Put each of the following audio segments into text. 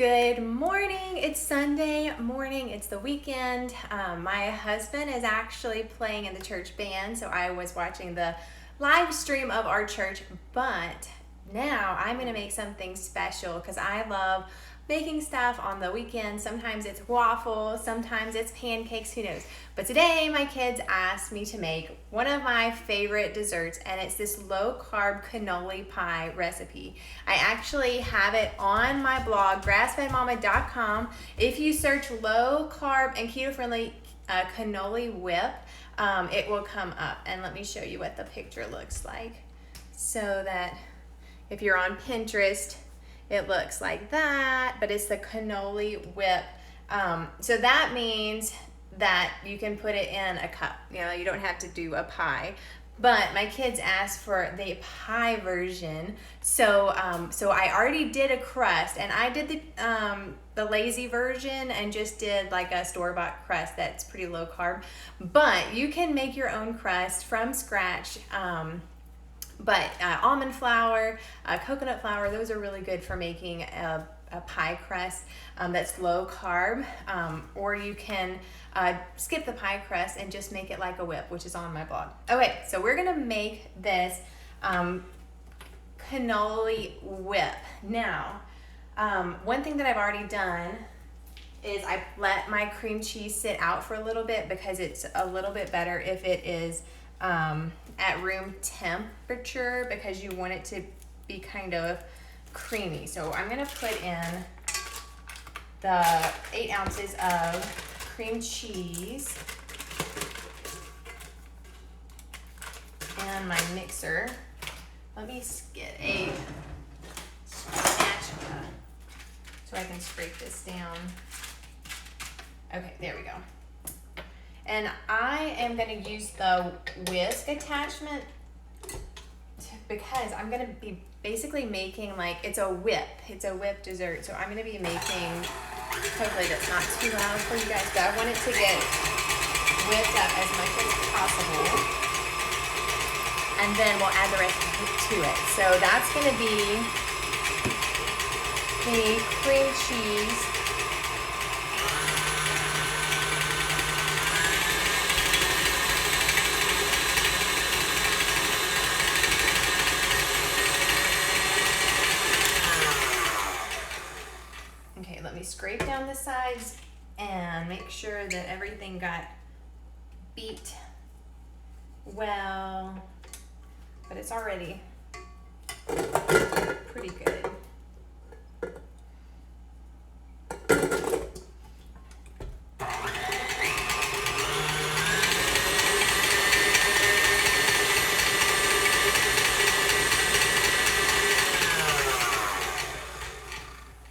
Good morning. It's Sunday morning. It's the weekend. My husband is actually playing in the church band, so I was watching the live stream of our church, but now I'm going to make something special because I love making stuff on the weekend. Sometimes it's waffles, sometimes it's pancakes, who knows. But today my kids asked me to make one of my favorite desserts, and it's this low carb cannoli pie recipe. I actually have it on my blog, grassfedmama.com. If you search low carb and keto friendly cannoli whip, it will come up. And let me show you what the picture looks like. So that if you're on Pinterest, it looks like that, but it's the cannoli whip. So that means that you can put it in a cup. You know, you don't have to do a pie. But my kids asked for the pie version, so I already did a crust, and I did the lazy version and just did like a store-bought crust that's pretty low carb. But you can make your own crust from scratch. But almond flour, coconut flour, those are really good for making a pie crust that's low carb. Or you can skip the pie crust and just make it like a whip, which is on my blog. Okay, so we're gonna make this cannoli whip. Now, one thing that I've already done is I let my cream cheese sit out for a little bit because it's a little bit better if it is at room temperature, because you want it to be kind of creamy. So I'm gonna put in the 8 ounces of cream cheese and my mixer. Let me get a spatula so I can scrape this down. Okay, there we go. And I am going to use the whisk attachment because I'm going to be basically making it's a whip dessert. So I'm going to be making, hopefully that's not too loud for you guys, but I want it to get whipped up as much as possible. And then we'll add the rest to it. So that's going to be the cream cheese. Scrape down the sides and make sure that everything got beat well, but it's already pretty good.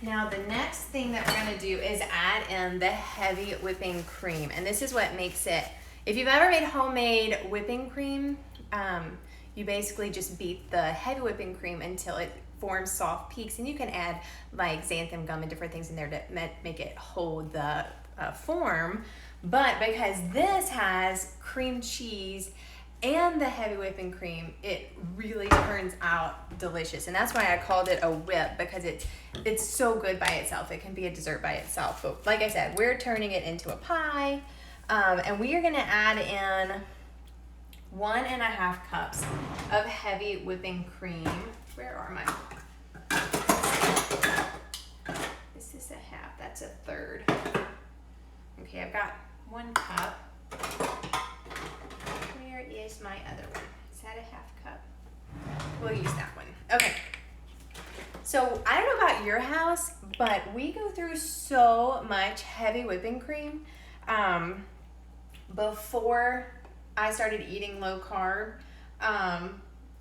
Now the next thing that we're going to do is add in the heavy whipping cream, and this is what makes it, if you've ever made homemade whipping cream, you basically just beat the heavy whipping cream until it forms soft peaks, and you can add like xanthan gum and different things in there to make it hold the form. But because this has cream cheese and the heavy whipping cream, it really turns out delicious. And that's why I called it a whip, because it's so good by itself. It can be a dessert by itself. But like I said, we're turning it into a pie. And we are gonna add in 1.5 cups of heavy whipping cream. Where are my, this is a half, that's a third. Okay, I've got 1 cup. Where is my other one? Is that a half cup? We'll use that one. Okay. So I don't know about your house, but we go through so much heavy whipping cream. Before I started eating low carb,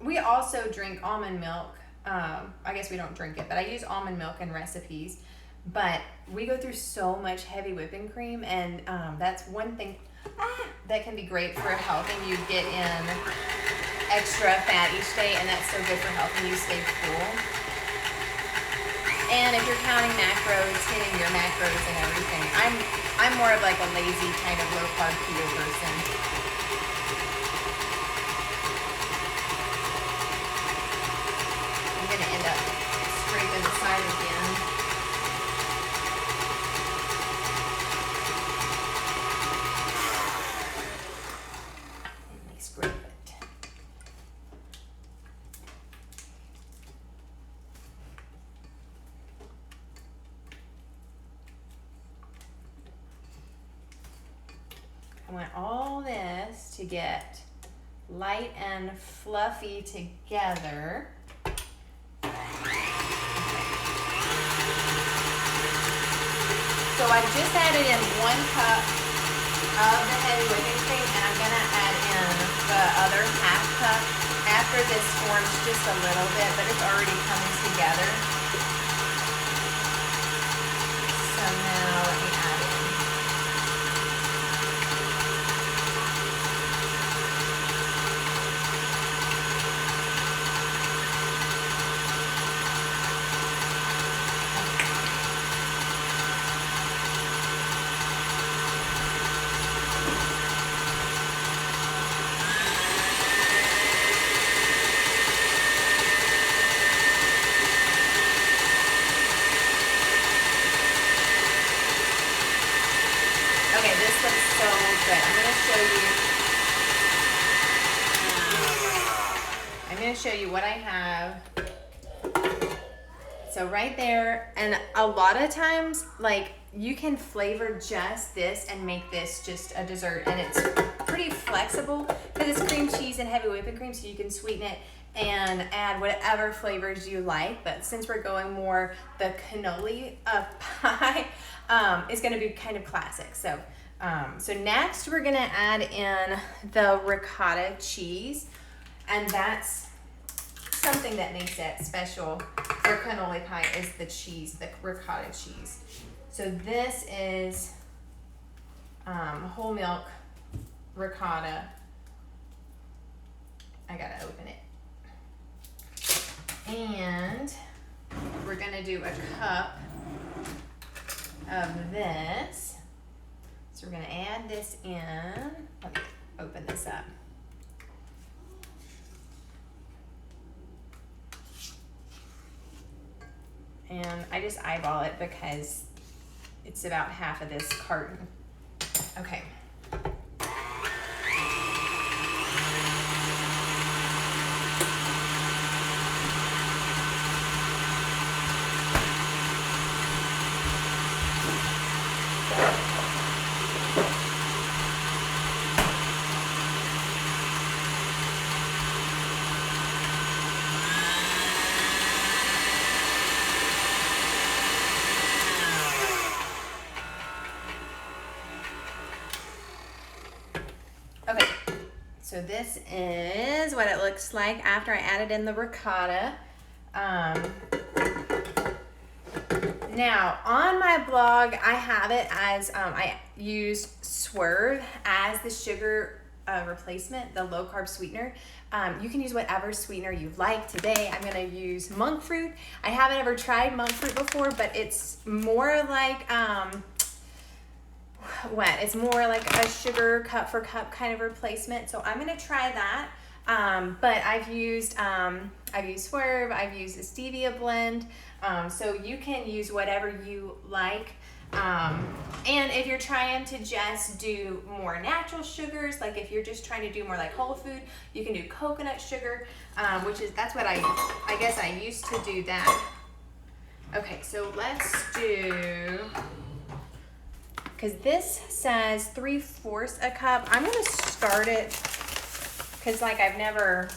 we also drink almond milk. I guess we don't drink it, but I use almond milk in recipes. But we go through so much heavy whipping cream, and that's one thing that can be great for helping you get in extra fat each day, and that's so good for helping you stay full. And if you're counting macros, hitting your macros and everything, I'm more of like a lazy kind of low carb keto person. I'm gonna end up scraping the side again. I want all this to get light and fluffy together. So I've just added in 1 cup of the heavy whipping cream, and I'm gonna add in the other half cup after this forms just a little bit, but it's already coming together. So now let me add in. Okay, this looks so good. I'm going to show you what I have. So right there, and a lot of times, like, you can flavor just this and make this just a dessert, and it's pretty flexible because it's cream cheese and heavy whipping cream, so you can sweeten it and add whatever flavors you like. But since we're going more the cannoli pie, it's going to be kind of classic. So next we're going to add in the ricotta cheese, and that's something that makes it special for cannoli pie is the cheese, the ricotta cheese. So this is whole milk ricotta. I gotta open it. And we're gonna do a cup of this. So we're gonna add this in. Let me open this up. And I just eyeball it because it's about half of this carton. Okay. Okay, so this is what it looks like after I added in the ricotta. Now, on my blog, I have it as, I used Swerve as the sugar replacement, the low carb sweetener. You can use whatever sweetener you like. Today, I'm gonna use monk fruit. I haven't ever tried monk fruit before, but it's more like, it's more like a sugar cup for cup kind of replacement. So I'm gonna try that. But I've used Swerve, I've used the stevia blend. So you can use whatever you like. And if you're trying to just do more natural sugars, like if you're just trying to do more like whole food, you can do coconut sugar, that's what I guess I used to do that. Okay, so let's do, because this says 3/4 a cup. I'm gonna start it because like I've never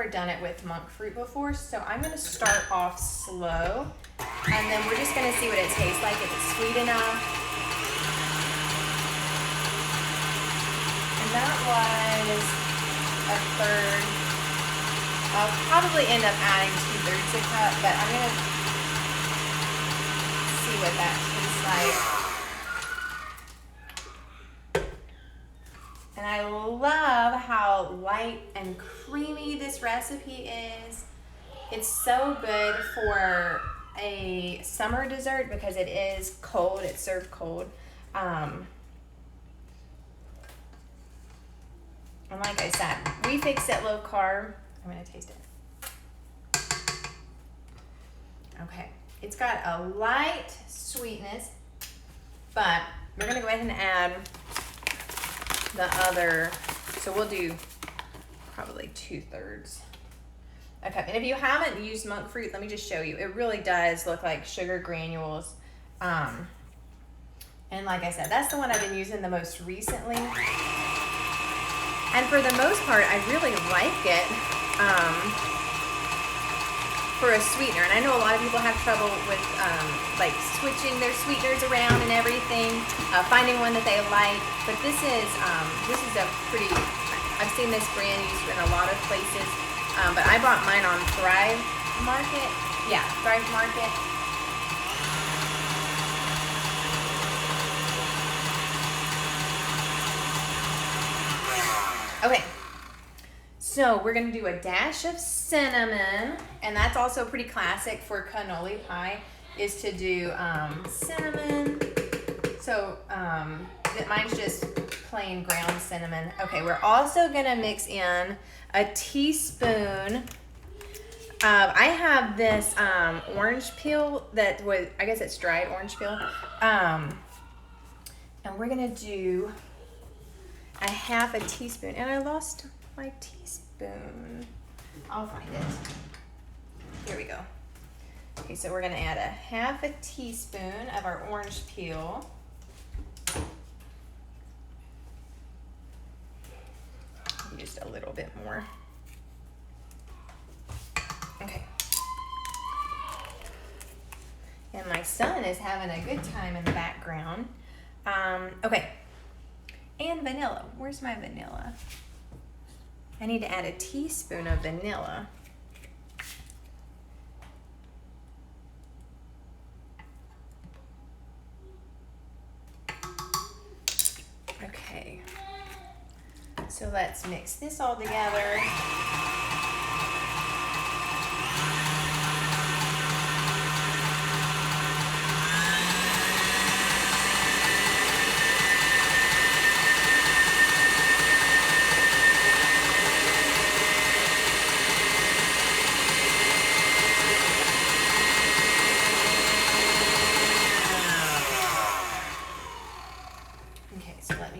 done it with monk fruit before, so I'm gonna start off slow, and then we're just gonna see what it tastes like, if it's sweet enough. And that was a third. I'll probably end up adding 2/3 a cup, but I'm gonna see what that tastes like. And I love how light and creamy this recipe is. It's so good for a summer dessert because it is cold, it's served cold. And like I said, we fix it low carb. I'm gonna taste it. Okay, it's got a light sweetness, but we're gonna go ahead and add the other, so we'll do probably 2/3. Okay, and if you haven't used monk fruit, let me just show you. It really does look like sugar granules. And like I said, that's the one I've been using the most recently. And for the most part, I really like it for a sweetener. And I know a lot of people have trouble with like switching their sweeteners around and everything, finding one that they like. But this is a pretty, I've seen this brand used in a lot of places. But I bought mine on Thrive Market. Yeah, Thrive Market. Okay, so we're gonna do a dash of cinnamon, and that's also pretty classic for cannoli pie, is to do cinnamon. So mine's just plain ground cinnamon. Okay, we're also gonna mix in a teaspoon. I have this orange peel that was, I guess it's dried orange peel, and we're gonna do a half a teaspoon, and I lost my teaspoon. I'll find it. Here we go. Okay, so we're gonna add a half a teaspoon of our orange peel. Just a little bit more. Okay. And my son is having a good time in the background. Okay. And vanilla. Where's my vanilla? I need to add a teaspoon of vanilla. Okay. So let's mix this all together.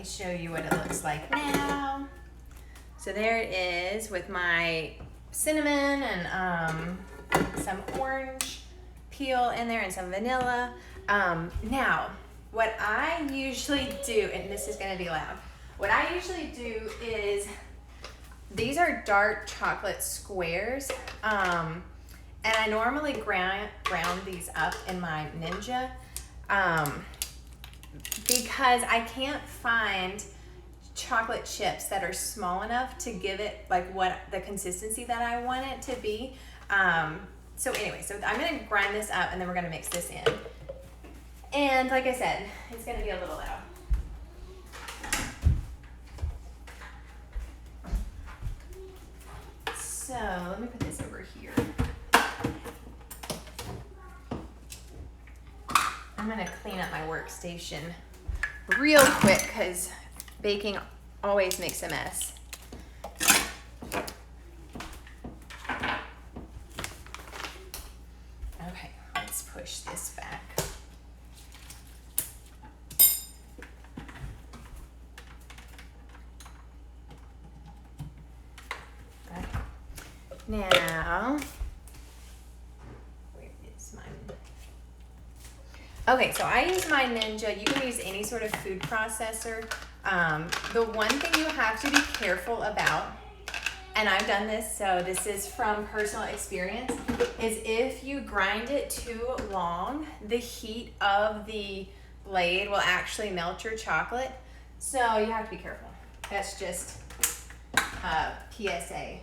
Show you what it looks like now. So there it is with my cinnamon and some orange peel in there and some vanilla. Now, what I usually do, and this is gonna be loud, what I usually do is, these are dark chocolate squares, and I normally ground these up in my Ninja. Because I can't find chocolate chips that are small enough to give it like what the consistency that I want it to be. So anyway, so I'm gonna grind this up and then we're gonna mix this in. And like I said, it's gonna be a little loud. So let me put this over here. I'm gonna clean up my workstation real quick because baking always makes a mess. Okay, let's push this back. Okay. Now, okay, so I use my Ninja. You can use any sort of food processor. The one thing you have to be careful about, and I've done this, so this is from personal experience, is if you grind it too long, the heat of the blade will actually melt your chocolate. So you have to be careful. That's just PSA.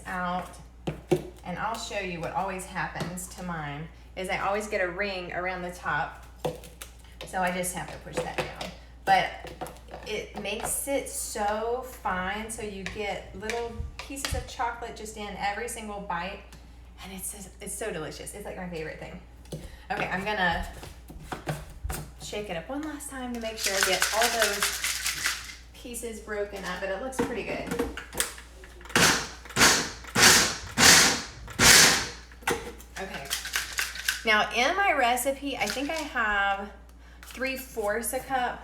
Out, and I'll show you what always happens to mine is I always get a ring around the top, so I just have to push that down, but it makes it so fine so you get little pieces of chocolate just in every single bite, and it's so delicious. It's like my favorite thing. Okay, I'm gonna shake it up one last time to make sure I get all those pieces broken up, but it looks pretty good. Now in my recipe, I think I have 3/4 a cup.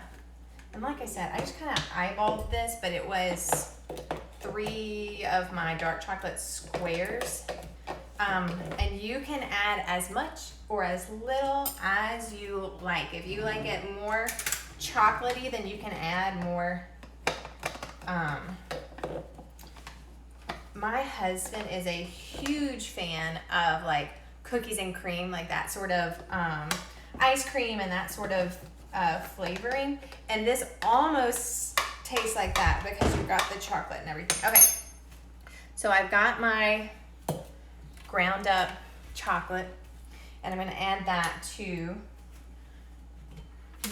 And like I said, I just kind of eyeballed this, but it was 3 of my dark chocolate squares. And you can add as much or as little as you like. If you like it more chocolatey, then you can add more. My husband is a huge fan of like cookies and cream, like that sort of ice cream and that sort of flavoring. And this almost tastes like that because you've got the chocolate and everything. Okay, so I've got my ground up chocolate, and I'm going to add that to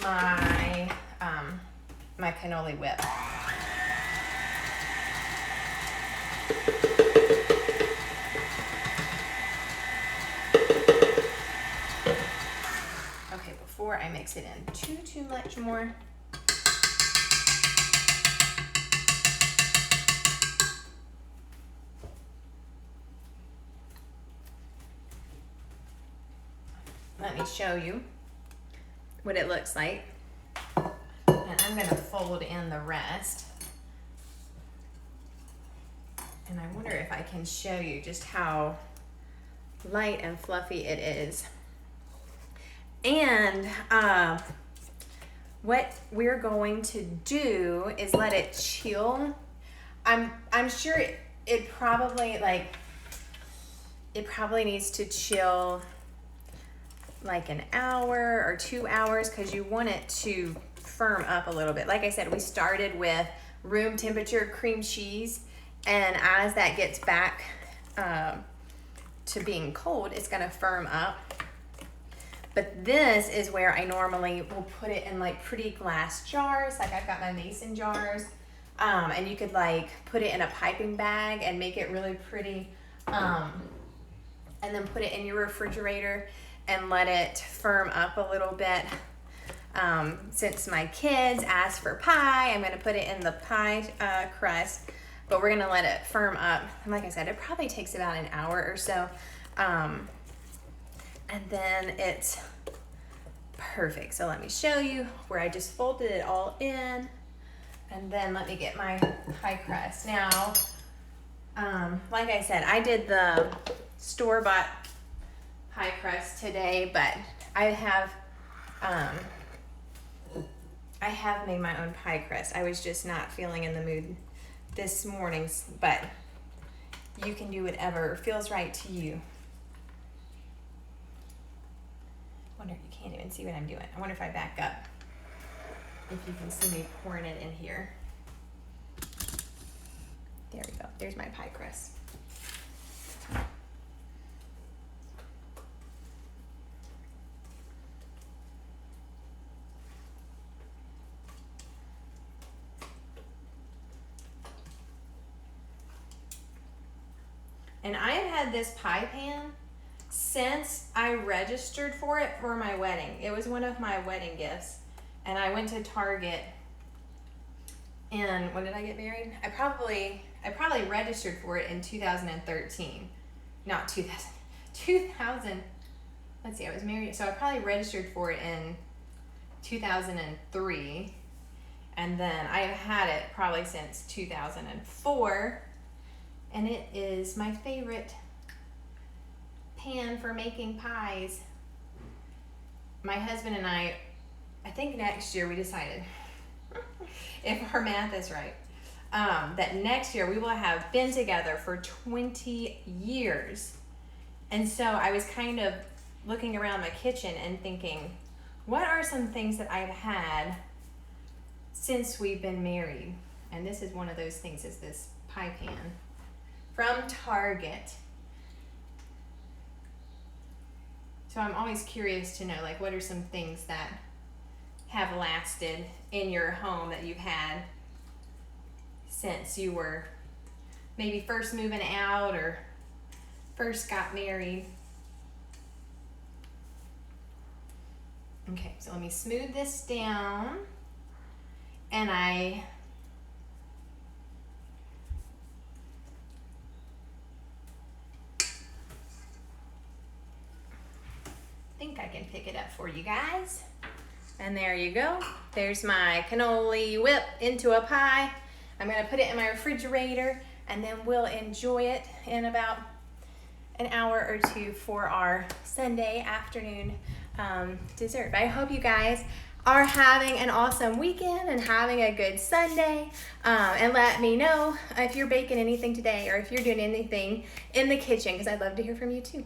my my cannoli whip. Okay, before I mix it in too much more, let me show you what it looks like. And I'm going to fold in the rest. And I wonder if I can show you just how light and fluffy it is. And what we're going to do is let it chill. I'm sure it probably needs to chill like an hour or 2 hours because you want it to firm up a little bit. Like I said, we started with room temperature cream cheese, and as that gets back to being cold, it's gonna firm up. But this is where I normally will put it in like pretty glass jars. Like I've got my mason jars, and you could like put it in a piping bag and make it really pretty, and then put it in your refrigerator and let it firm up a little bit. Since my kids asked for pie, I'm going to put it in the pie crust, but we're going to let it firm up. And like I said, it probably takes about an hour or so. And then it's perfect. So let me show you where I just folded it all in. And then let me get my pie crust. Now, like I said, I did the store-bought pie crust today, but I have made my own pie crust. I was just not feeling in the mood this morning, but you can do whatever feels right to you. I wonder if you can't even see what I'm doing. I wonder if I back up, if you can see me pouring it in here. There we go. There's my pie crust. And I have had this pie pan since I registered for it for my wedding. It was one of my wedding gifts. And I went to Target, and when did I get married? I probably registered for it in 2013. Not 2000. Let's see, I was married. So I probably registered for it in 2003. And then I have had it probably since 2004. And it is my favorite pan for making pies. My husband and I think next year we decided, if our math is right, that next year we will have been together for 20 years. And so I was kind of looking around my kitchen and thinking, what are some things that I've had since we've been married? And this is one of those things, is this pie pan from Target. So I'm always curious to know, like, what are some things that have lasted in your home that you've had since you were maybe first moving out or first got married. Okay, so let me smooth this down, and I think I can pick it up for you guys. And there you go. There's my cannoli whip into a pie. I'm gonna put it in my refrigerator and then we'll enjoy it in about an hour or two for our Sunday afternoon dessert. But I hope you guys are having an awesome weekend and having a good Sunday. And let me know if you're baking anything today or if you're doing anything in the kitchen, because I'd love to hear from you too.